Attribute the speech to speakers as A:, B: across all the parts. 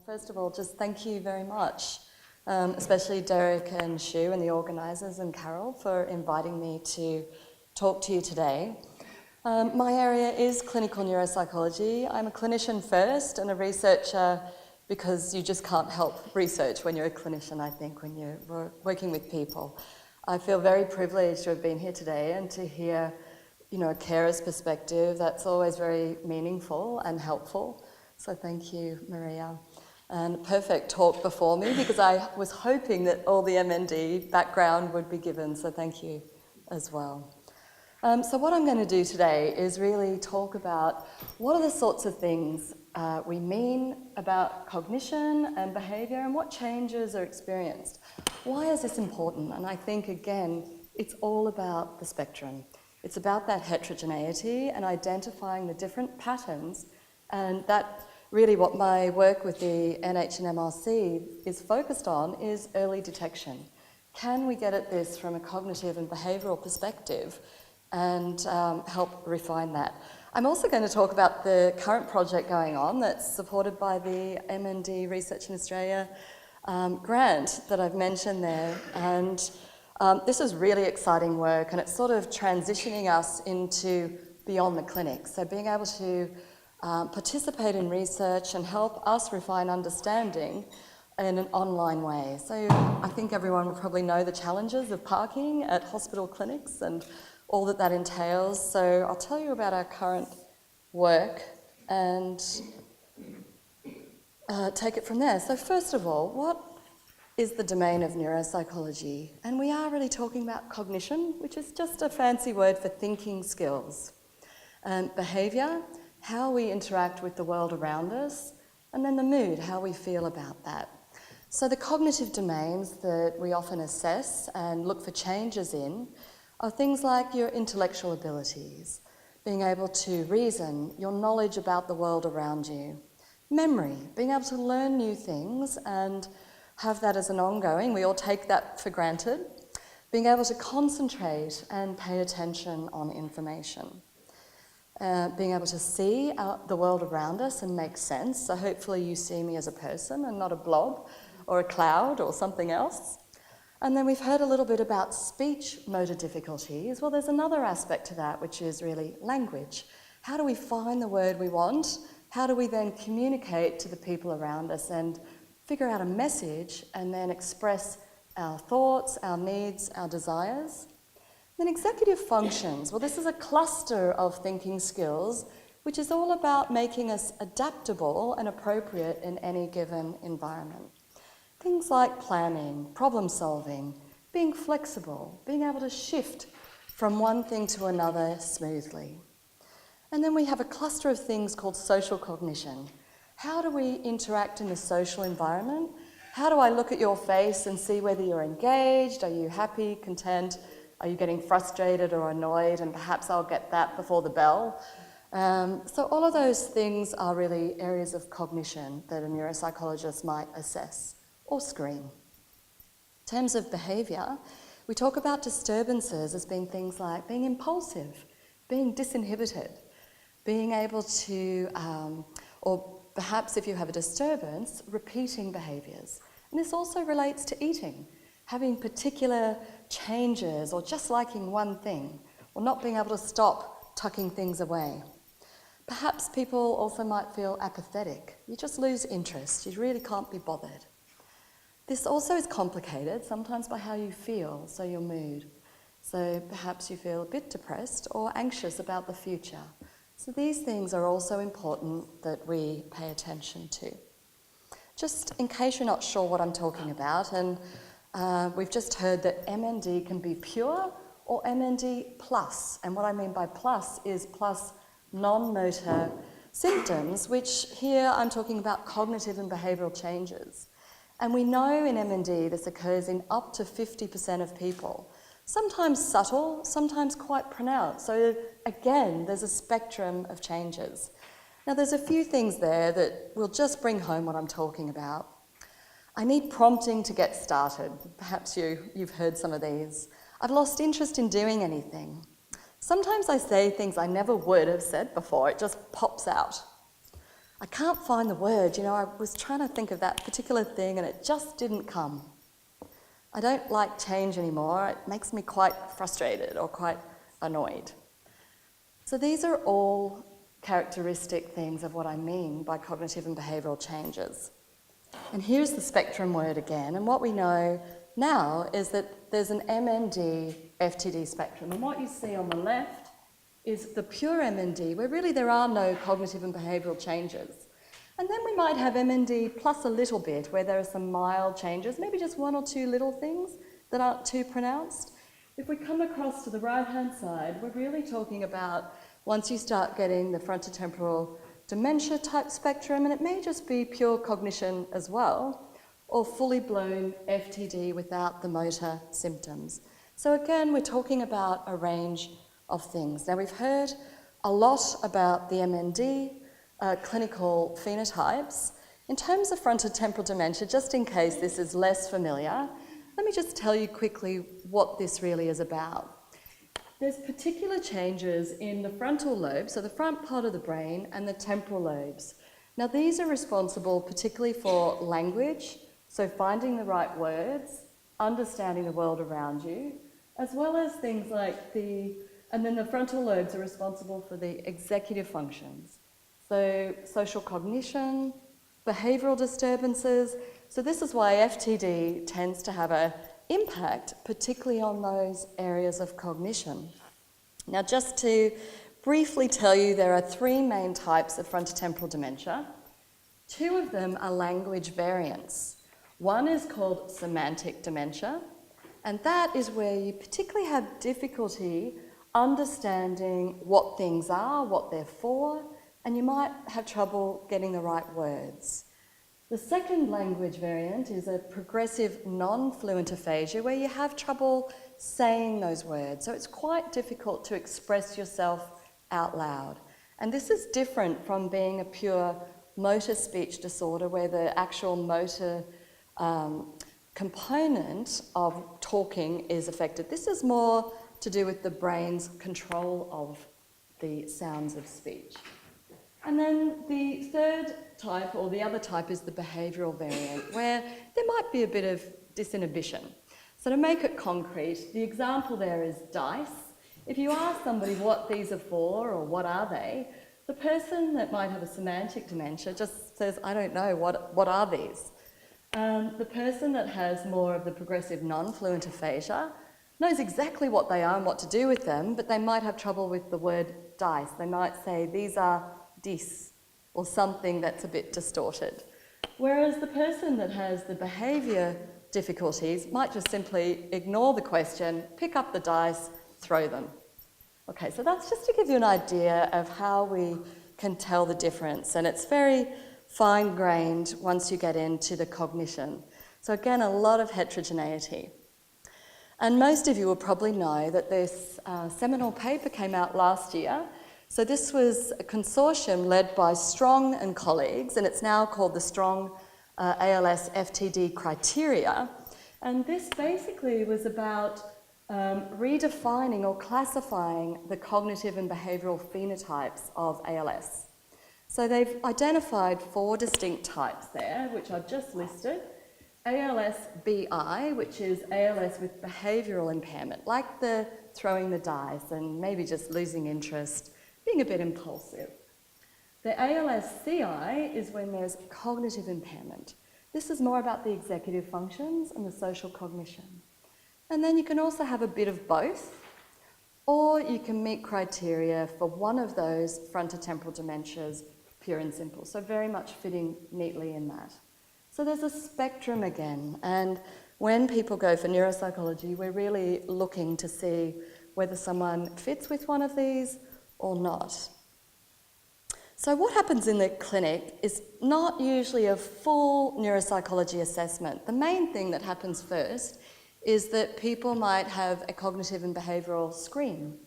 A: First of all, just thank you very much, especially Derek and Shu and the organisers and Carol for inviting me to talk to you today. My area is clinical neuropsychology. I'm a clinician first and a researcher because you just can't help research when you're a clinician, I think, when you're working with people. I feel very privileged to have been here today and to hear, a carer's perspective. That's always very meaningful and helpful. So thank you, Maria. And perfect talk before me because I was hoping that all the MND background would be given, so thank you as well. So what I'm going to do today is really talk about what are the sorts of things we mean about cognition and behaviour and what changes are experienced. Why is this important? And I think, again, it's all about the spectrum. It's about that heterogeneity and identifying the different patterns, and that really what my work with the NHMRC is focused on is early detection. Can we get at this from a cognitive and behavioural perspective and help refine that? I'm also going to talk about the current project going on that's supported by the MND Research in Australia grant that I've mentioned there. And this is really exciting work, and it's sort of transitioning us into beyond the clinic. So being able to participate in research and help us refine understanding in an online way. So I think everyone will probably know the challenges of parking at hospital clinics and all that entails. So I'll tell you about our current work and take it from there. So first of all, what is the domain of neuropsychology? And we are really talking about cognition, which is just a fancy word for thinking skills. Behaviour, how we interact with the world around us, and then the mood, how we feel about that. So the cognitive domains that we often assess and look for changes in are things like your intellectual abilities, being able to reason, your knowledge about the world around you, memory, being able to learn new things and have that as an ongoing, we all take that for granted, being able to concentrate and pay attention on information. Being able to see the world around us and make sense. So hopefully you see me as a person and not a blob or a cloud or something else. And then we've heard a little bit about speech motor difficulties. Well, there's another aspect to that, which is really language. How do we find the word we want? How do we then communicate to the people around us and figure out a message and then express our thoughts, our needs, our desires? Then executive functions. Well, this is a cluster of thinking skills which is all about making us adaptable and appropriate in any given environment. Things like planning, problem solving, being flexible, being able to shift from one thing to another smoothly. And then we have a cluster of things called social cognition. How do we interact in the social environment? How do I look at your face and see whether you're engaged? Are you happy, content? Are you getting frustrated or annoyed? And perhaps I'll get that before the bell. So all of those things are really areas of cognition that a neuropsychologist might assess or screen. In terms of behaviour, we talk about disturbances as being things like being impulsive, being disinhibited, being able to, or perhaps if you have a disturbance, repeating behaviours. And this also relates to eating, having particular changes or just liking one thing, or not being able to stop tucking things away. Perhaps people also might feel apathetic. You just lose interest. You really can't be bothered. This also is complicated, sometimes by how you feel, so your mood. So perhaps you feel a bit depressed or anxious about the future. So these things are also important that we pay attention to. Just in case you're not sure what I'm talking about, and we've just heard that MND can be pure or MND plus. And what I mean by plus is plus non-motor symptoms, which here I'm talking about cognitive and behavioural changes. And we know in MND this occurs in up to 50% of people. Sometimes subtle, sometimes quite pronounced. So again, there's a spectrum of changes. Now there's a few things there that will just bring home what I'm talking about. I need prompting to get started. Perhaps you've heard some of these. I've lost interest in doing anything. Sometimes I say things I never would have said before. It just pops out. I can't find the word, I was trying to think of that particular thing and it just didn't come. I don't like change anymore. It makes me quite frustrated or quite annoyed. So these are all characteristic things of what I mean by cognitive and behavioural changes. And here's the spectrum word again. And what we know now is that there's an MND FTD spectrum. And what you see on the left is the pure MND, where really there are no cognitive and behavioural changes. And then we might have MND plus a little bit, where there are some mild changes, maybe just one or two little things that aren't too pronounced. If we come across to the right-hand side, we're really talking about once you start getting the frontotemporal dementia type spectrum, and it may just be pure cognition as well, or fully blown FTD without the motor symptoms. So again, we're talking about a range of things. Now we've heard a lot about the MND clinical phenotypes. In terms of frontotemporal dementia, just in case this is less familiar, let me just tell you quickly what this really is about. There's particular changes in the frontal lobe, so the front part of the brain, and the temporal lobes. Now these are responsible particularly for language, so finding the right words, understanding the world around you, as well as things like and then the frontal lobes are responsible for the executive functions. So social cognition, behavioural disturbances. So this is why FTD tends to have an impact, particularly on those areas of cognition. Now just to briefly tell you, there are three main types of frontotemporal dementia. Two of them are language variants. One is called semantic dementia, and that is where you particularly have difficulty understanding what things are, what they're for, and you might have trouble getting the right words. The second language variant is a progressive non-fluent aphasia, where you have trouble saying those words. So it's quite difficult to express yourself out loud. And this is different from being a pure motor speech disorder, where the actual motor component of talking is affected. This is more to do with the brain's control of the sounds of speech. And then the third type, or the other type, is the behavioural variant, where there might be a bit of disinhibition. So to make it concrete, the example there is dice. If you ask somebody what these are for or what are they, the person that might have a semantic dementia just says, I don't know, what are these? The person that has more of the progressive non-fluent aphasia knows exactly what they are and what to do with them, but they might have trouble with the word dice. They might say, these are dis, or something that's a bit distorted. Whereas the person that has the behaviour difficulties might just simply ignore the question, pick up the dice, throw them. Okay, so that's just to give you an idea of how we can tell the difference, and it's very fine-grained once you get into the cognition. So again, a lot of heterogeneity. And most of you will probably know that this seminal paper came out last year. So this was a consortium led by Strong and colleagues, and it's now called the Strong Als Ftd Criteria. And this basically was about redefining or classifying the cognitive and behavioural phenotypes of ALS. So they've identified 4 distinct types there, which I've just listed. ALS-BI, which is ALS with behavioural impairment, like the throwing the dice and maybe just losing interest, being a bit impulsive. The ALS-CI is when there's cognitive impairment. This is more about the executive functions and the social cognition. And then you can also have a bit of both, or you can meet criteria for one of those frontotemporal dementias, pure and simple, so very much fitting neatly in that. So there's a spectrum again, and when people go for neuropsychology, we're really looking to see whether someone fits with one of these or not. So what happens in the clinic is not usually a full neuropsychology assessment. The main thing that happens first is that people might have a cognitive and behavioural screen.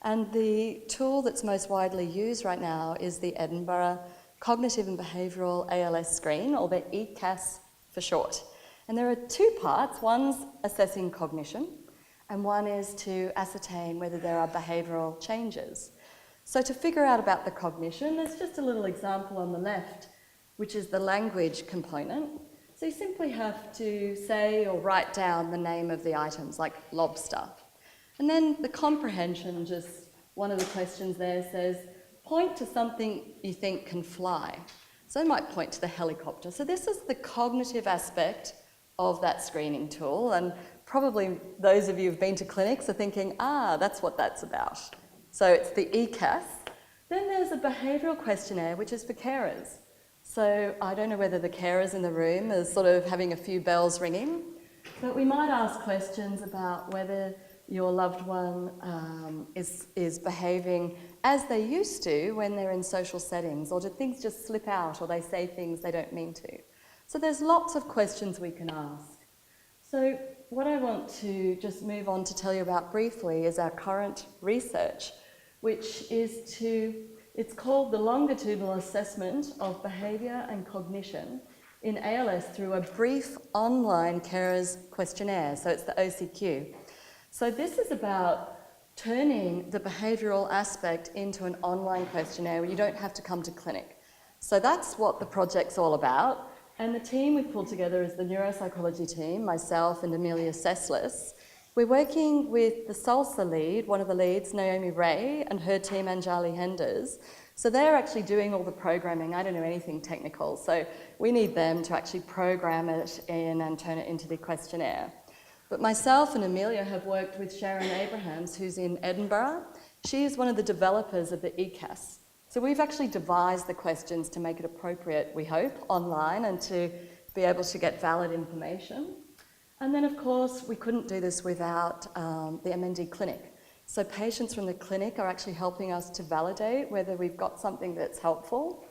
A: And the tool that's most widely used right now is the Edinburgh Cognitive and Behavioural ALS screen, or the ECAS for short. And there are 2 parts. One's assessing cognition, and one is to ascertain whether there are behavioural changes. So to figure out about the cognition, there's just a little example on the left, which is the language component. So you simply have to say or write down the name of the items, like lobster. And then the comprehension, just one of the questions there says, point to something you think can fly. So I might point to the helicopter. So this is the cognitive aspect of that screening tool, and probably those of you who've been to clinics are thinking, that's what that's about. So it's the ECAS. Then there's a behavioural questionnaire, which is for carers. So I don't know whether the carers in the room are sort of having a few bells ringing, but we might ask questions about whether your loved one is behaving as they used to when they're in social settings, or do things just slip out, or they say things they don't mean to. So there's lots of questions we can ask. So what I want to just move on to tell you about briefly is our current research, which is it's called the Longitudinal Assessment of Behaviour and Cognition in ALS through a brief online carers questionnaire. So it's the OCQ. So this is about turning the behavioural aspect into an online questionnaire where you don't have to come to clinic. So that's what the project's all about. And the team we've pulled together is the neuropsychology team, myself and Amelia Seslis. We're working with the SALSA lead, one of the leads, Naomi Ray, and her team, Anjali Henders. So they're actually doing all the programming. I don't know anything technical, so we need them to actually program it in and turn it into the questionnaire. But myself and Amelia have worked with Sharon Abrahams, who's in Edinburgh. She is one of the developers of the ECAS. So we've actually devised the questions to make it appropriate, we hope, online and to be able to get valid information. And then, of course, we couldn't do this without the MND Clinic. So patients from the clinic are actually helping us to validate whether we've got something that's helpful.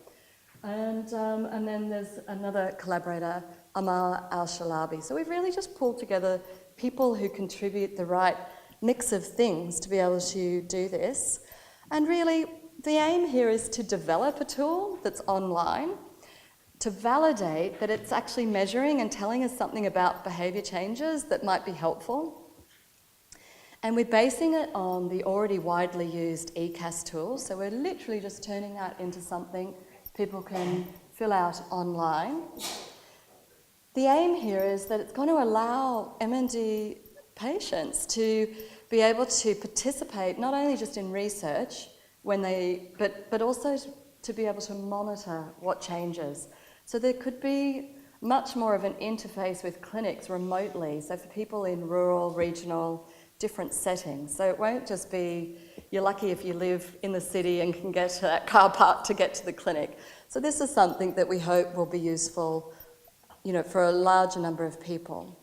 A: And then there's another collaborator, Amar Al-Shalabi. So we've really just pulled together people who contribute the right mix of things to be able to do this. And really, the aim here is to develop a tool that's online, to validate that it's actually measuring and telling us something about behaviour changes that might be helpful. And we're basing it on the already widely used ECAS tool, so we're literally just turning that into something people can fill out online. The aim here is that it's going to allow MND patients to be able to participate not only just in research, but also to be able to monitor what changes. So there could be much more of an interface with clinics remotely, so for people in rural, regional, different settings. So it won't just be, you're lucky if you live in the city and can get to that car park to get to the clinic. So this is something that we hope will be useful, for a larger number of people.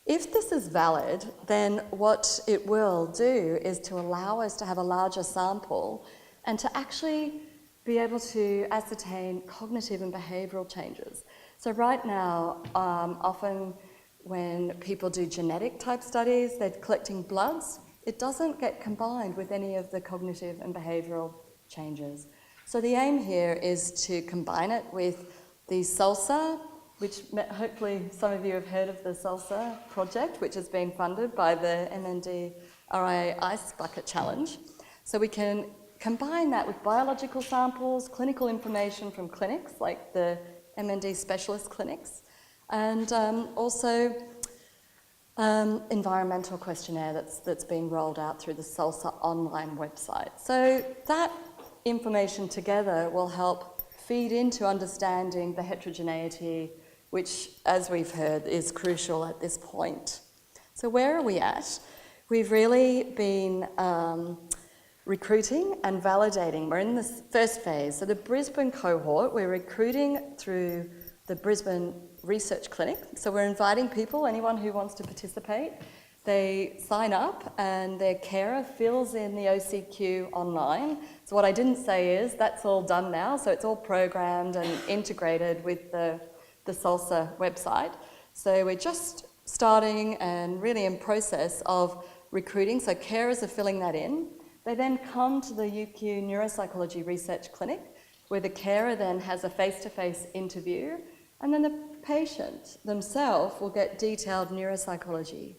A: If this is valid, then what it will do is to allow us to have a larger sample and to actually be able to ascertain cognitive and behavioural changes. So right now, often when people do genetic type studies, they're collecting bloods, it doesn't get combined with any of the cognitive and behavioural changes. So the aim here is to combine it with the SALSA, which hopefully some of you have heard of the SALSA project, which has been funded by the MND RIA Ice Bucket Challenge. So we can combine that with biological samples, clinical information from clinics, like the MND specialist clinics, and also environmental questionnaire that's being rolled out through the SALSA online website. So that information together will help feed into understanding the heterogeneity, which, as we've heard, is crucial at this point. So where are we at? We've really been recruiting and validating. We're in this first phase. So the Brisbane cohort, we're recruiting through the Brisbane Research Clinic. So we're inviting people, anyone who wants to participate. They sign up and their carer fills in the OCQ online. So what I didn't say is that's all done now. So it's all programmed and integrated with the SALSA website. So we're just starting and really in process of recruiting. So carers are filling that in. They then come to the UQ Neuropsychology Research Clinic, where the carer then has a face-to-face interview, and then the patient themselves will get detailed neuropsychology.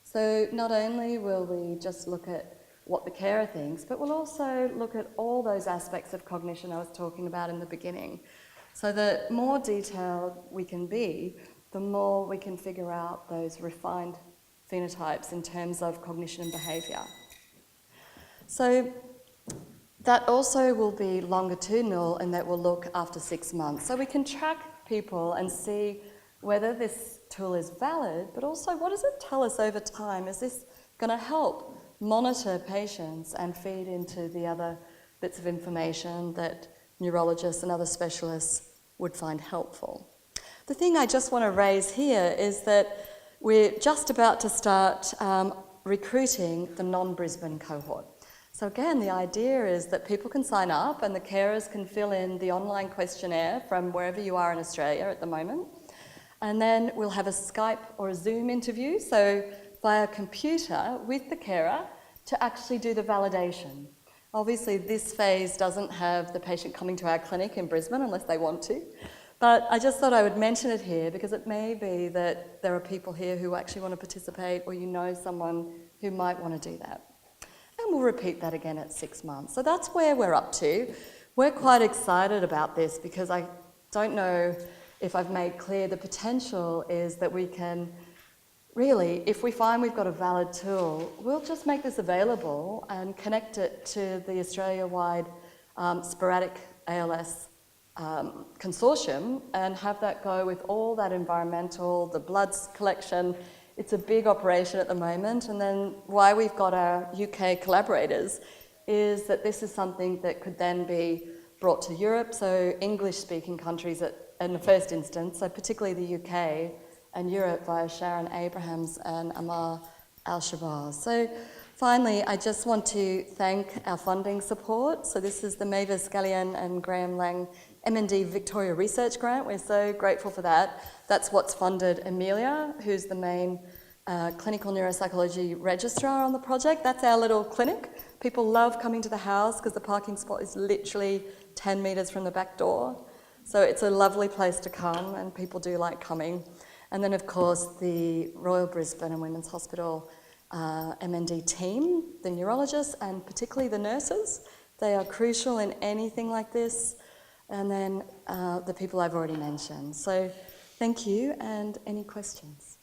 A: So not only will we just look at what the carer thinks, but we'll also look at all those aspects of cognition I was talking about in the beginning. So the more detailed we can be, the more we can figure out those refined phenotypes in terms of cognition and behaviour. So that also will be longitudinal, and that will look after 6 months. So we can track people and see whether this tool is valid, but also what does it tell us over time? Is this going to help monitor patients and feed into the other bits of information that neurologists and other specialists would find helpful? The thing I just want to raise here is that we're just about to start recruiting the non-Brisbane cohort. So again, the idea is that people can sign up and the carers can fill in the online questionnaire from wherever you are in Australia at the moment. And then we'll have a Skype or a Zoom interview, so via computer with the carer to actually do the validation. Obviously, this phase doesn't have the patient coming to our clinic in Brisbane unless they want to. But I just thought I would mention it here because it may be that there are people here who actually want to participate, or you know someone who might want to do that. And we'll repeat that again at 6 months. So that's where we're up to. We're quite excited about this because I don't know if I've made clear the potential is that we can really, if we find we've got a valid tool, we'll just make this available and connect it to the Australia-wide sporadic ALS consortium and have that go with all that environmental, the blood collection. It's a big operation at the moment, and then why we've got our UK collaborators is that this is something that could then be brought to Europe, so English-speaking countries in the first instance, so particularly the UK and Europe via Sharon Abrahams and Amar Al-Shabar. So finally, I just want to thank our funding support. So this is the Mavis Gallian and Graham Lang MND Victoria Research Grant. We're so grateful for that. That's what's funded Amelia, who's the main clinical neuropsychology registrar on the project. That's our little clinic. People love coming to the house because the parking spot is literally 10 metres from the back door. So it's a lovely place to come, and people do like coming. And then, of course, the Royal Brisbane and Women's Hospital MND team, the neurologists, and particularly the nurses. They are crucial in anything like this. And then the people I've already mentioned. So thank you, and any questions?